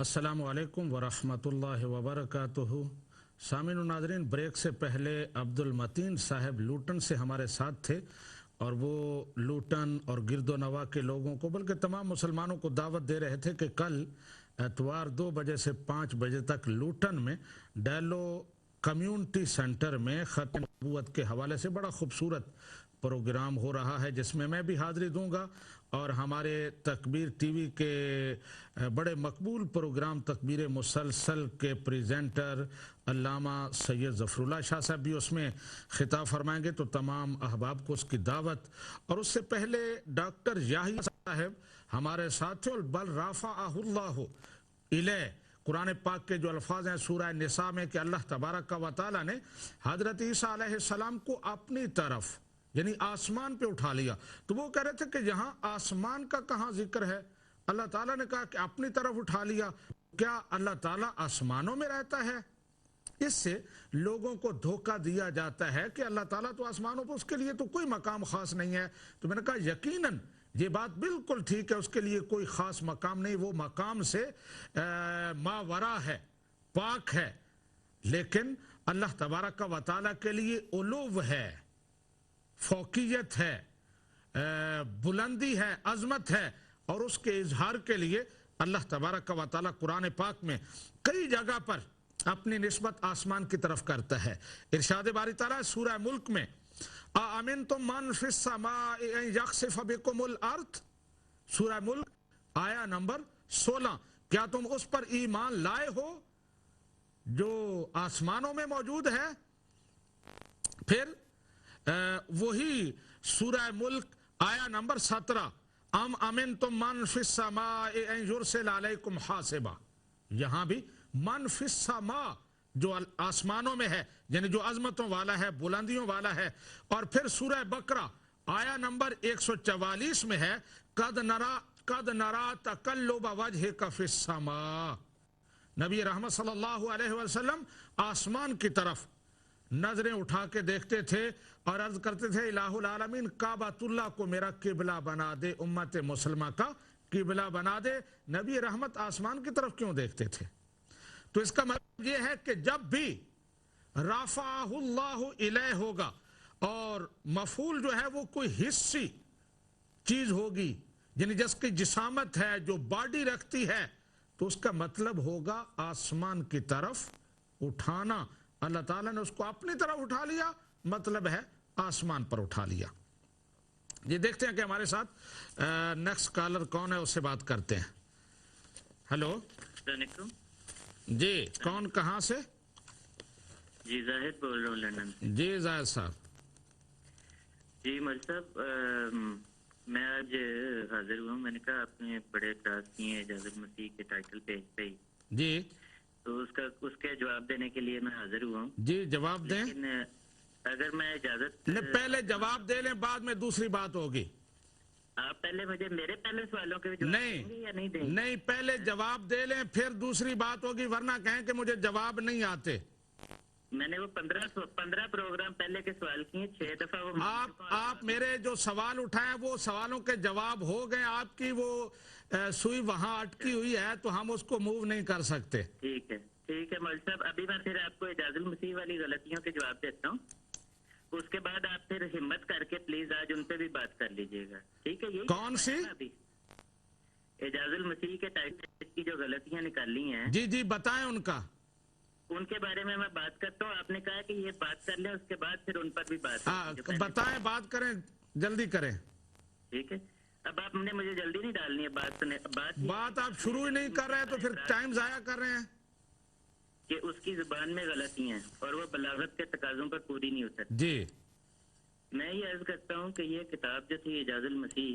अस्सलामु अलैकुम वरहमतुल्लाहि वबरकातुहू। सामीन और नाज़रीन, ब्रेक से पहले अब्दुल मतीन साहब लूटन से हमारे साथ थे और वो लूटन और गिरदो नवा के लोगों को बल्कि तमाम मुसलमानों को दावत दे रहे थे कि कल एतवार 2 बजे से 5 बजे तक लूटन में डेलो कम्युनिटी सेंटर में ख़त्म नबूवत के हवाले से बड़ा खूबसूरत प्रोग्राम हो रहा है, जिसमें मैं भी हाज़िरी दूंगा और हमारे तकबीर टीवी के बड़े मकबूल प्रोग्राम तकबीर मुसलसल के प्रेजेंटर अल्लामा सैयद ज़फ़रुल्लाह शाह साहब भी उसमें खिताब फरमाएंगे। तो तमाम अहबाब को उसकी दावत। और उससे पहले डॉक्टर याहिया साहब हमारे साथ और बल राफ़अहुल्लाहु इलैह कुरान पाक के जो अल्फाज हैं सूरह निसा में कि अल्लाह तबारक व तआला ने हज़रत ईसा अलैहिस्सलाम को अपनी तरफ यानी आसमान पे उठा लिया। तो वो कह रहे थे कि यहाँ आसमान का कहाँ जिक्र है? अल्लाह ताला ने कहा कि अपनी तरफ उठा लिया। क्या अल्लाह ताला आसमानों में रहता है? इससे लोगों को धोखा दिया जाता है कि अल्लाह ताला तो आसमानों पर, उसके लिए तो कोई मकाम खास नहीं है। तो मैंने कहा यकीनन ये बात बिल्कुल ठीक है, उसके लिए कोई खास मकाम नहीं, वो मकाम से मावरा है, पाक है। लेकिन अल्लाह तबारक व तआला के लिए उलूव है, फौकियत है, बुलंदी है, अजमत है, और उसके इजहार के लिए अल्लाह तबारक व तआला कुरान पाक में कई जगह पर अपनी निस्बत आसमान की तरफ करता है। इरशाद बारी ताला सूरह मुल्क में आमिनतुम मन फिस समाइ अन यख्सिफ बिकुमुल अर्द, सूरह मुल्क आया नंबर 16, क्या तुम उस पर ईमान लाए हो जो आसमानों में मौजूद है? फिर वही सूरह मुल्क आया नंबर 17 अम अमिनतुम मन फिस समाइ अन युरसिल अलैकुम हासिबा, यहां भी मन फिस समा जो आसमानों में है यानी जो अजमतों वाला है, बुलंदियों वाला है। और फिर सूरह बकरा आया नंबर 144 में है कद नरा तकल्लुब वजहिका फिस समा, नबी रहमत सल्लल्लाहु अलैहि वसल्लम आसमान की तरफ नजरें उठा के देखते थे और अर्ज करते थे इलाहुल आलमीन काबतुल्लाह को मेरा किबला बना दे, उम्मत मुसलमा का किबला बना दे। नबी रहमत आसमान की तरफ क्यों देखते थे? तो इसका मतलब यह है कि जब भी राफ़अहुल्लाहु इलैह होगा और मफूल जो है वो कोई हिस्सी चीज होगी यानी जिसकी जिसामत है, जो बॉडी रखती है, तो उसका मतलब होगा आसमान की तरफ उठाना। अल्लाह ताला ने उसको अपनी तरफ उठा लिया, मतलब है आसमान पर उठा लिया। ये देखते हैं कि हमारे साथ नेक्स्ट कॉलर कौन है, उससे बात करते हैं। हेलो जी, कौन कहाँ से? जी जाहिद बोल रहा हूँ लंदन से। जी जाहिद साहब। जी मौलवी साहब, मैं आज हाजिर हुआ हूँ। मैंने कहा आपने बड़े एतराज किए इजाज़त मसीह के टाइटल पेज पे ही जी, तो उसके जवाब देने के लिए मैं हाजिर हुआ हूँ। जी जवाब दें। लेकिन अगर मैं इजाजत पहले जवाब दे लें, बाद में दूसरी बात होगी। आप पहले मुझे मेरे पहले सवालों के जवाब देंगे या नहीं देंगे? नहीं, पहले जवाब दे लें फिर दूसरी बात होगी, वरना कहें कि मुझे जवाब नहीं आते। मैंने वो 15 प्रोग्राम पहले के सवाल किए, 6 दफा वो आप मेरे जो सवाल उठाए वो सवालों के जवाब हो गए, आपकी वो सुई वहां अटकी हुई है तो हम उसको मूव नहीं कर सकते। ठीक है मौलवी साहब, अभी मैं फिर आपको इजाजुल मसीह वाली गलतियों के जवाब देता हूँ, उसके बाद आप फिर हिम्मत करके प्लीज आज उन पे भी बात कर लीजिएगा, ठीक है? यही कौन सी? अभी इजाजुल मसीह के टाइटल की जो गलतियां निकाली हैं, जी जी बताएं उनके बारे में मैं बात करता हूँ। आपने कहा कि ये बात कर लें, उसके बाद फिर उन पर भी बात बताएं, बात करें, जल्दी करें। ठीक है, अब आपने मुझे जल्दी नहीं डालनी है बात आप शुरू ही नहीं कर रहे हैं तो फिर टाइम जाया कर रहे हैं कि उसकी जुबान में गलती हैं और वो बलागत के तकाजों पर पूरी नहीं उतरती। जी, मैं ये अर्ज करता हूँ कि ये किताब जो थी इजाजुल मसीह,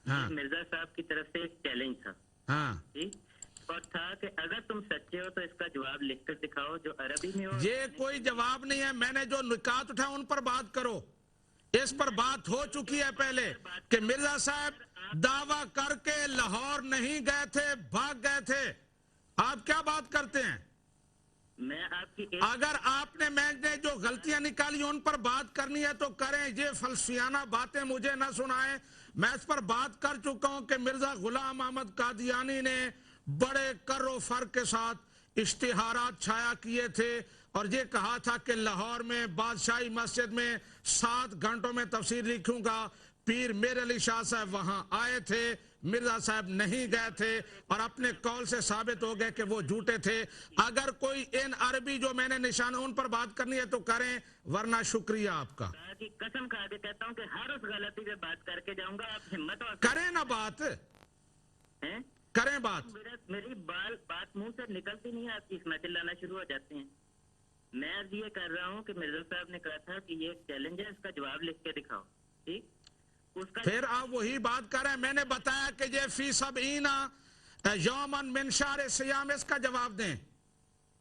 हाँ, मिर्जा साहब की तरफ से एक चैलेंज था, हाँ, ठीक, और था कि अगर तुम सच्चे हो तो इसका जवाब लिखकर दिखाओ जो अरबी में हो। ये कोई जवाब नहीं है, मैंने जो निकात उठाया उन पर बात करो। इस पर बात हो चुकी है पहले कि मिर्जा साहब दावा करके लाहौर नहीं गए थे, भाग गए थे। आप क्या बात करते हैं? मैं आपकी अगर आपने मैंने जो गलतियां निकाली उन पर बात करनी है तो करें, ये फलसियाना बातें मुझे ना सुनाएं। मैं इस पर बात कर चुका हूं कि मिर्जा गुलाम अहमद कादियानी ने बड़े कर्रो फर्क के साथ इश्तिहारात छाया किए थे और ये कहा था कि लाहौर में बादशाही मस्जिद में 7 घंटों में तफसीर लिखूंगा। पीर मीर अली शाह साहब वहां आए थे, मिर्जा साहब नहीं गए थे और अपने कौल से साबित हो गए कि वो झूठे थे। अगर कोई इन अरबी जो मैंने निशान उन पर बात करनी है तो करें, वरना शुक्रिया आपका। की कसम खा के कहता हूँ कि हर उस गलती पे बात करके जाऊंगा। आप हिम्मत और करें ना बात, हैं? करें बात। मेरी बात मुंह से निकलती नहीं है, आप इसमें चिल्लाना शुरू हो जाते हैं। मैं आज ये कर रहा हूँ कि मिर्जा साहब ने कहा था कि ये एक चैलेंज है, इसका जवाब लिख के दिखाओ, ठीक? उसका फिर आप वही बात कर रहे हैं। मैंने बताया कि ये फी सब ईना यौमन मिन शहर सियाम, इसका जवाब दें।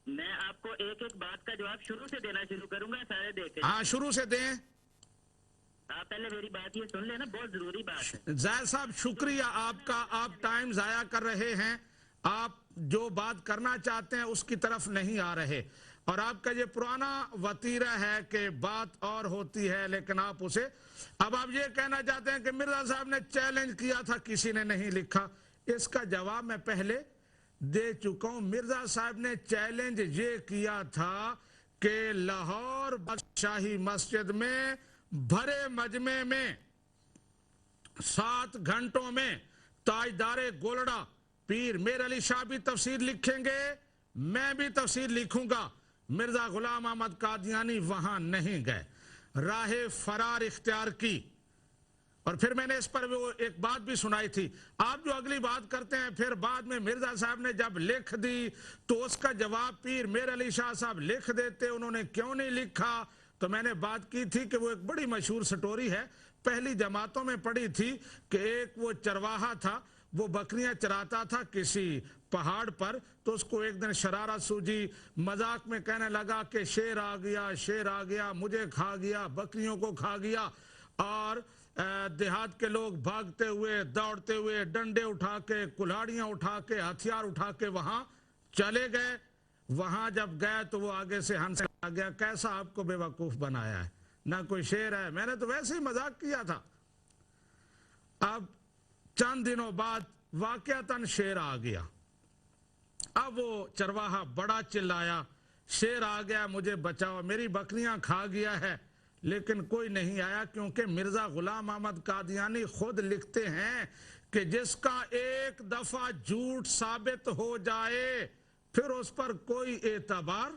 मैं आपको एक एक बात का जवाब शुरू से देना शुरू करूंगा, सारे देखें। हाँ, शुरू से दें। आप पहले मेरी बात ये सुन लेना, बहुत जरूरी बात है। जैद साहब शुक्रिया आपका, आप टाइम जाया कर रहे हैं। आप जो बात करना चाहते हैं उसकी तरफ नहीं आ रहे और आपका ये पुराना वतीरा है कि बात और होती है लेकिन आप उसे, अब आप ये कहना चाहते हैं कि मिर्जा साहब ने चैलेंज किया था, किसी ने नहीं लिखा। इसका जवाब मैं पहले दे चुका हूं। मिर्जा साहब ने चैलेंज ये किया था कि लाहौर बादशाही मस्जिद में भरे मजमे में 7 घंटों में ताजदारे गोलड़ा पीर मीर अली शाह भी तफसीर लिखेंगे, मैं भी तफसीर लिखूंगा। मिर्जा गुलाम अहमद कादियानी वहां नहीं गए, राहे फरार इख्तियार की। और फिर मैंने इस पर वो एक बात भी सुनाई थी। आप जो अगली बात करते हैं फिर बाद में मिर्जा साहब ने जब लिख दी तो उसका जवाब पीर मीर अली शाह साहब लिख देते, उन्होंने क्यों नहीं लिखा। तो मैंने बात की थी कि वो एक बड़ी मशहूर स्टोरी है, पहली जमातों में पढ़ी थी कि एक वो चरवाहा था, वो बकरियां चराता था किसी पहाड़ पर। तो उसको एक दिन शरारत सूझी, मजाक में कहने लगा कि शेर आ गया, शेर आ गया, मुझे खा गया, बकरियों को खा गया। और देहात के लोग भागते हुए दौड़ते हुए डंडे उठा के, कुल्हाड़ियां उठा के, हथियार उठा के वहां चले गए। वहां जब गए तो वो आगे से हंस आ गया, कैसा आपको बेवकूफ बनाया है, ना कोई शेर है, मैंने तो वैसे ही मजाक किया था। अब चंद दिनों बाद वाकयातन शेर आ गया। अब वो चरवाहा बड़ा चिल्लाया, शेर आ गया, मुझे बचाओ, मेरी बकरियां खा गया है। लेकिन कोई नहीं आया, क्योंकि मिर्जा गुलाम अहमद कादियानी खुद लिखते हैं कि जिसका एक दफा झूठ साबित हो जाए फिर उस पर कोई एतबार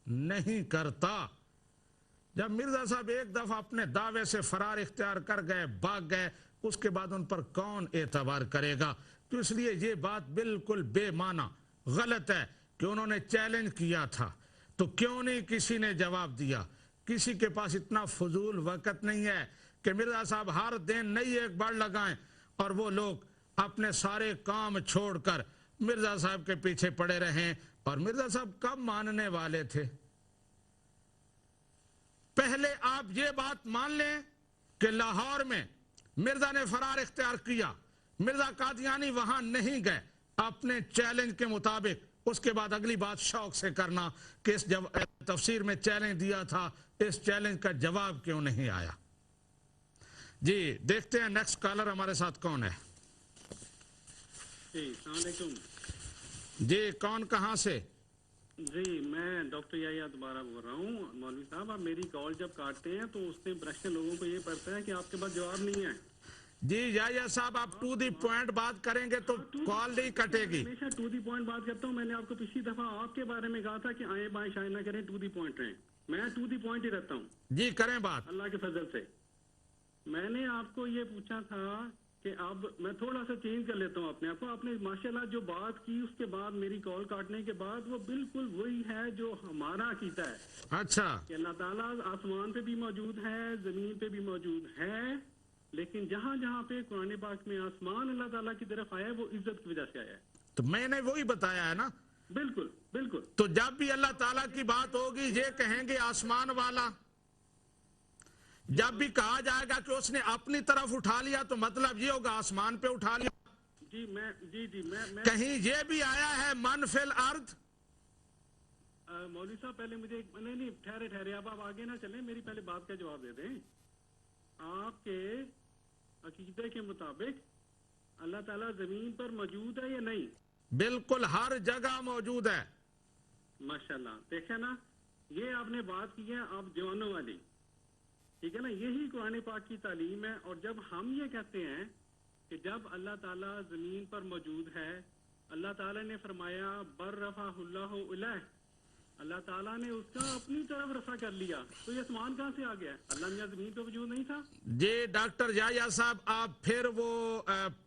नहीं करता। जब मिर्जा साहब एक दफा अपने दावे से फरार इख्तियार कर गए, भाग गए, उसके बाद उन पर कौन एतबार करेगा। तो इसलिए ये बात बिल्कुल बेमाना गलत है कि उन्होंने चैलेंज किया था तो क्यों नहीं किसी ने जवाब दिया। किसी के पास इतना फजूल वक्त नहीं है कि मिर्जा साहब हर दिन नई एक बार लगाएं और वो लोग अपने सारे काम छोड़कर मिर्जा साहब के पीछे पड़े रहें। और मिर्जा साहब कब मानने वाले थे? पहले आप ये बात मान लें कि लाहौर में मिर्जा ने फरार इख्तियार किया, मिर्जा कादियानी वहां नहीं गए अपने चैलेंज के मुताबिक। उसके बाद अगली बात शौक से करना कि इस तफसीर में चैलेंज दिया था, इस चैलेंज का जवाब क्यों नहीं आया। जी देखते हैं नेक्स्ट कॉलर हमारे साथ कौन है। जी अस्सलाम वालेकुम। जी कौन कहां से? जी मैं डॉक्टर याया दोबारा बोल रहा हूँ। मौलवी साहब, आप मेरी कॉल जब काटते हैं तो उससे प्रश्न लोगों को ये पड़ता है कि आपके पास जवाब नहीं है। जी याया साहब, आप टू दी पॉइंट बात करेंगे तो कॉल नहीं कटेगी। हमेशा टू दी पॉइंट बात करता हूँ। मैंने आपको पिछली दफा आपके बारे में कहा था कि आए बाएं शायद ना करें, टू दी पॉइंट रहें। मैं टू दी पॉइंट ही रहता हूँ। जी करें बात। अल्लाह के फजल से मैंने आपको ये पूछा था कि अब मैं थोड़ा सा चेंज कर लेता हूँ अपने आप को। आपने माशाल्लाह जो बात की उसके बाद मेरी कॉल काटने के बाद वो बिल्कुल वही है जो हमारा अकीदा है। अच्छा, कि अल्लाह ताला आसमान पे भी मौजूद है, जमीन पे भी मौजूद है, लेकिन जहाँ जहाँ पे कुरान पाक में आसमान अल्लाह ताला की तरफ आया है वो इज्जत की वजह से आया है। तो मैंने वही बताया है ना। बिल्कुल बिल्कुल। तो जब भी अल्लाह ताला की बात होगी ये कहेंगे आसमान वाला। जब भी कहा जाएगा कि उसने अपनी तरफ उठा लिया तो मतलब ये होगा आसमान पे उठा लिया। जी मैं कहीं ये भी आया है मन फिल अर्थ? मौलवी साहब पहले मुझे नहीं ठहरे अब आप आगे ना चलें, मेरी पहले बात का जवाब दे दें। आपके अकीदे के मुताबिक अल्लाह ताला जमीन पर मौजूद है या नहीं? बिल्कुल हर जगह मौजूद है। माशाल्लाह, देखा ना, ये आपने बात की है आप जवानों वाली, ठीक है ना, यही कुरान पाक की तालीम है। और जब हम ये कहते हैं कि जब अल्लाह ताला जमीन पर मौजूद है, अल्लाह ताला ने फरमाया बर्रफाहुल्लाहु इलैह, अल्लाह ताला ने उसका अपनी तरफ रफा कर लिया, तो ये आसमान कहाँ से आ गया? अल्लाह ने जमीन पे मौजूद नहीं था? जी डॉक्टर याया साहब, आप फिर वो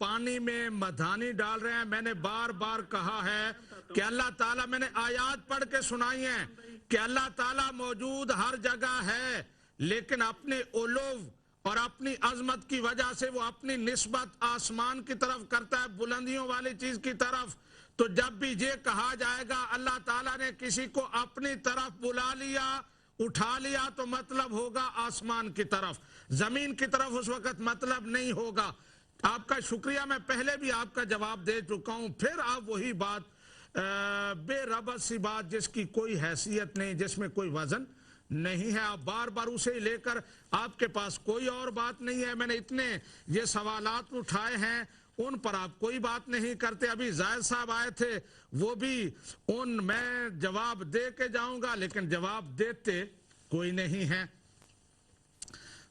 पानी में मधानी डाल रहे हैं। मैंने बार बार कहा है कि अल्लाह ताला, मैंने आयात पढ़ के सुनाई है कि अल्लाह ताला मौजूद हर जगह है, लेकिन अपने उलूव और अपनी अजमत की वजह से वो अपनी निस्बत आसमान की तरफ करता है, बुलंदियों वाली चीज की तरफ। तो जब भी ये कहा जाएगा अल्लाह ताला ने किसी को अपनी तरफ बुला लिया, उठा लिया, तो मतलब होगा आसमान की तरफ, जमीन की तरफ उस वक्त मतलब नहीं होगा। आपका शुक्रिया, मैं पहले भी आपका जवाब दे चुका हूं, फिर आप वही बात, बेरबत सी बात जिसकी कोई हैसियत नहीं, जिसमें कोई वजन नहीं है, आप बार बार उसे ही लेकर, आपके पास कोई और बात नहीं है। मैंने इतने ये सवालात उठाए हैं, उन पर आप कोई बात नहीं करते। अभी जायद साहब आए थे, वो भी मैं जवाब दे के जाऊंगा, लेकिन जवाब देते कोई नहीं है।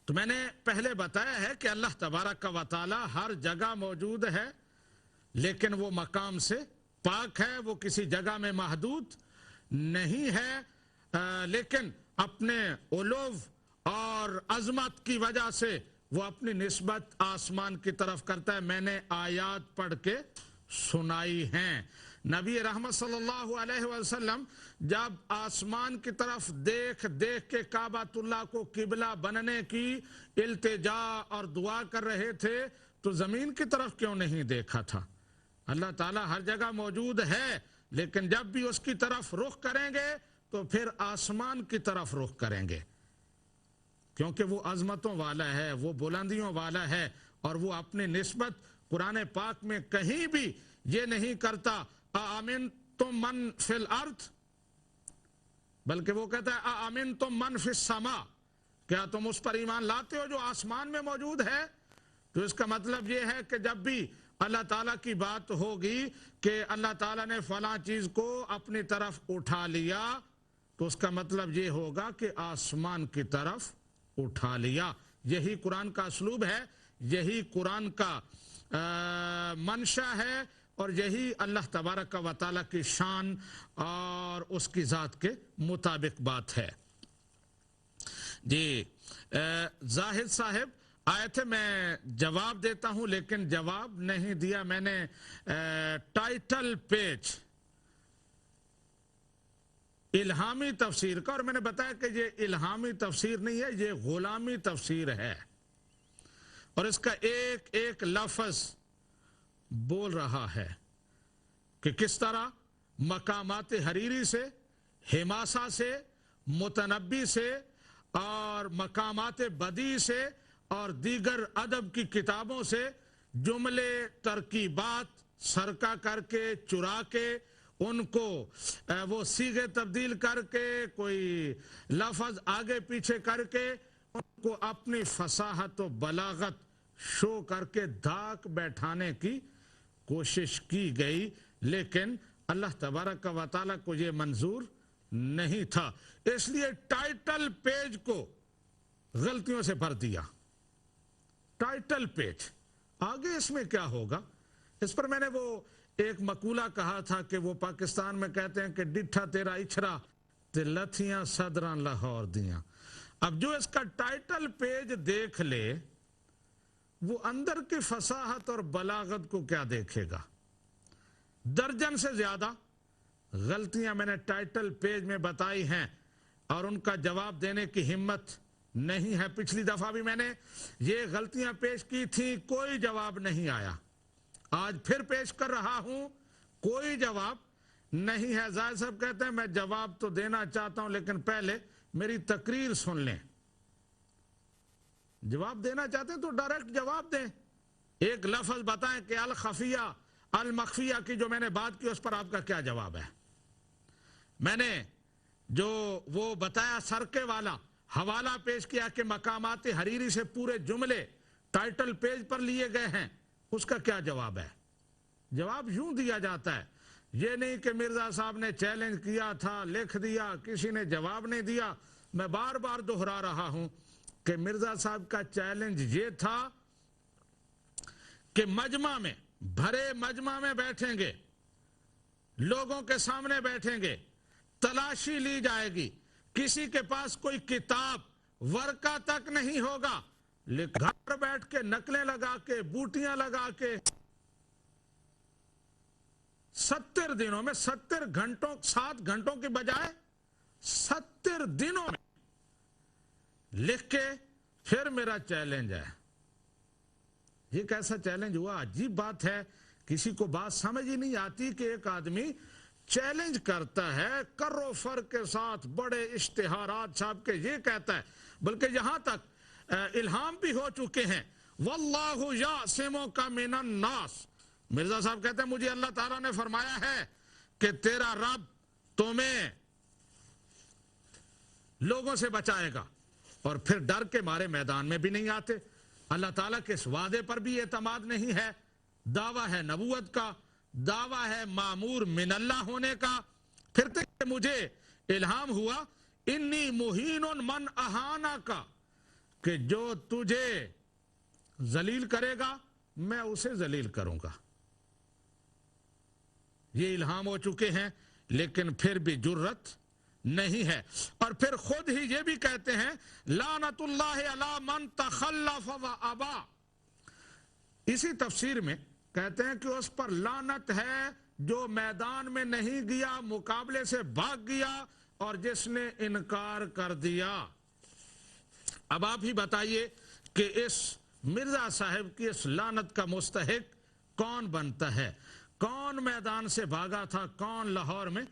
तो मैंने पहले बताया है कि अल्लाह तबारक व तआला हर जगह मौजूद है, लेकिन वो मकाम से पाक है, वो किसी जगह में महदूद नहीं है, लेकिन अपने उलूव और अजमत की वजह से वो अपनी निस्बत आसमान की तरफ करता है। मैंने आयात पढ़ के सुनाई हैं। नबी रहमत सल्लल्लाहु अलैहि वसल्लम जब आसमान की तरफ देख देख के काबातुल्लाह को किबला बनने की इल्तिजा और दुआ कर रहे थे, तो जमीन की तरफ क्यों नहीं देखा था? अल्लाह ताला हर जगह मौजूद है, लेकिन जब भी उसकी तरफ रुख करेंगे तो फिर आसमान की तरफ रुख करेंगे, क्योंकि वो अजमतों वाला है, वो बुलंदियों वाला है, और वो अपनी निस्बत कुरान पाक में कहीं भी ये नहीं करता आमिन तुम मन फिल अर्थ, बल्कि वो कहता है आमिन तुम मन फिस समा, क्या तुम उस पर ईमान लाते हो जो आसमान में मौजूद है? तो इसका मतलब ये है कि जब भी अल्लाह ताला की बात होगी कि अल्लाह ताला ने फलां चीज को अपनी तरफ उठा लिया, तो उसका मतलब ये होगा कि आसमान की तरफ उठा लिया। यही कुरान का असलूब है, यही कुरान का मंशा है, और यही अल्लाह तबारक व तआला की शान और उसकी ज़ात के मुताबिक बात है। जी जाहिद साहब आए थे, मैं जवाब देता हूं, लेकिन जवाब नहीं दिया मैंने। टाइटल पेज इल्हामी तफसीर का, और मैंने बताया कि ये इल्हामी तफसीर नहीं है, ये गुलामी तफसीर है, और इसका एक एक लफ्ज बोल रहा है कि किस तरह मकामात हरीरी से, हिमासा से, मुतनब्बी से और मकामात बदी से और दीगर अदब की किताबों से जुमले तरकीबात सरका करके, चुरा के, उनको वो सीगे तब्दील करके, कोई लफ्ज आगे पीछे करके, उनको अपनी फसाहत और बलागत शो करके धाक बैठाने की कोशिश की गई, लेकिन अल्लाह तबारक व तआला को ये मंजूर नहीं था, इसलिए टाइटल पेज को गलतियों से भर दिया। टाइटल पेज आगे इसमें क्या होगा, इस पर मैंने वो एक मकूला कहा था कि वो पाकिस्तान में कहते हैं कि डिठा तेरा इछरा ते लथियां सदरां लाहौर दियां। अब जो इसका टाइटल पेज देख ले, वो अंदर की फसाहत और बलागत को क्या देखेगा? दर्जन से ज्यादा गलतियां मैंने टाइटल पेज में बताई हैं, और उनका जवाब देने की हिम्मत नहीं है। पिछली दफा भी मैंने ये गलतियां पेश की थी, कोई जवाब नहीं आया। आज फिर पेश कर रहा हूं, कोई जवाब नहीं है। जायद साहब कहते हैं मैं जवाब तो देना चाहता हूं, लेकिन पहले मेरी तकरीर सुन लें। जवाब देना चाहते हैं तो डायरेक्ट जवाब दें, एक लफ्ज बताएं कि अल खफिया अल मखफिया की जो मैंने बात की उस पर आपका क्या जवाब है। मैंने जो वो बताया सरके वाला हवाला पेश किया कि मकामात हरीरी से पूरे जुमले टाइटल पेज पर लिए गए हैं, उसका क्या जवाब है? जवाब यूं दिया जाता है یہ نہیں کہ مرزا صاحب نے چیلنج کیا تھا، لکھ دیا، کسی نے جواب نہیں دیا. میں بار بار دہرا رہا ہوں کہ مرزا صاحب کا چیلنج یہ تھا کہ مجمع میں، بھرے مجمع میں بیٹھیں گے، لوگوں کے سامنے بیٹھیں گے، تلاشی لی جائے گی، کسی کے پاس کوئی کتاب ورقہ تک نہیں ہوگا، گھر بیٹھ کے نقلیں لگا کے، بوٹیاں لگا کے 70 دنوں میں 70 گھنٹوں 7 گھنٹوں کی بجائے 70 دنوں میں لکھ کے پھر میرا چیلنج ہے. یہ کیسا چیلنج ہوا؟ عجیب بات ہے. کسی کو بات سمجھ ہی نہیں آتی کہ ایک آدمی چیلنج کرتا ہے کرو فر کے ساتھ، بڑے اشتہارات صاحب کے، یہ کہتا ہے، بلکہ یہاں تک الہام بھی ہو چکے ہیں، واللہ یعصمک من الناس. مرزا صاحب کہتے ہیں مجھے اللہ تعالیٰ نے فرمایا ہے کہ تیرا رب تمہیں لوگوں سے بچائے گا، اور پھر ڈر کے مارے میدان میں بھی نہیں آتے. اللہ تعالیٰ کے اس وعدے پر بھی اعتماد نہیں ہے. دعویٰ ہے نبوت کا، دعویٰ ہے مامور من اللہ ہونے کا. پھر تک مجھے الہام ہوا انی مہین من اہانا کا، کہ جو تجھے ذلیل کرے گا میں اسے ذلیل کروں گا. یہ الہام ہو چکے ہیں، لیکن پھر بھی جرت نہیں ہے. اور پھر خود ہی یہ بھی کہتے ہیں لعنت اللہ علی من تخلف و ابا. اسی تفسیر میں کہتے ہیں کہ اس پر لعنت ہے جو میدان میں نہیں گیا، مقابلے سے بھاگ گیا، اور جس نے انکار کر دیا. اب آپ ہی بتائیے کہ اس مرزا صاحب کی اس لعنت کا مستحق کون بنتا ہے؟ کون میدان سے بھاگا تھا؟ کون لاہور میں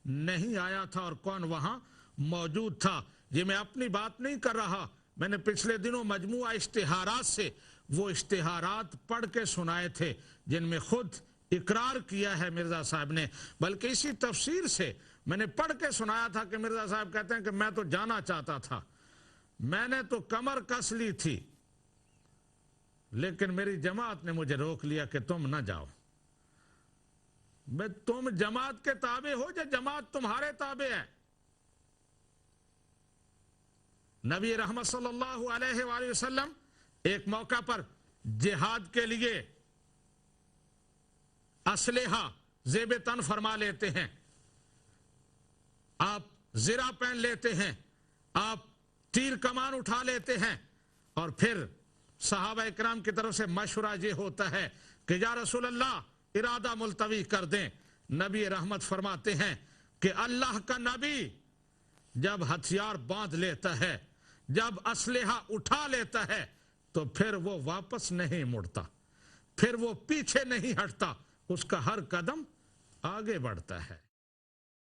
نہیں آیا تھا؟ اور کون وہاں موجود تھا؟ یہ میں اپنی بات نہیں کر رہا، میں نے پچھلے دنوں مجموعہ اشتہارات سے وہ اشتہارات پڑھ کے سنائے تھے جن میں خود اقرار کیا ہے مرزا صاحب نے. بلکہ اسی تفسیر سے میں نے پڑھ کے سنایا تھا کہ مرزا صاحب کہتے ہیں کہ میں تو جانا چاہتا تھا، میں نے تو کمر کس لی تھی، لیکن میری جماعت نے مجھے روک لیا کہ تم نہ جاؤ. تم جماعت کے تابع ہو یا جماعت تمہارے تابع ہے؟ نبی رحمت صلی اللہ علیہ وآلہ وسلم ایک موقع پر جہاد کے لیے اسلحہ زیب تن فرما لیتے ہیں، آپ زرہ پہن لیتے ہیں، آپ تیر کمان اٹھا لیتے ہیں، اور پھر صحابہ اکرام کی طرف سے مشورہ یہ ہوتا ہے کہ یا رسول اللہ ارادہ ملتوی کر دیں. نبی رحمت فرماتے ہیں کہ اللہ کا نبی جب ہتھیار باندھ لیتا ہے، جب اسلحہ اٹھا لیتا ہے، تو پھر وہ واپس نہیں مڑتا، پھر وہ پیچھے نہیں ہٹتا، اس کا ہر قدم آگے بڑھتا ہے.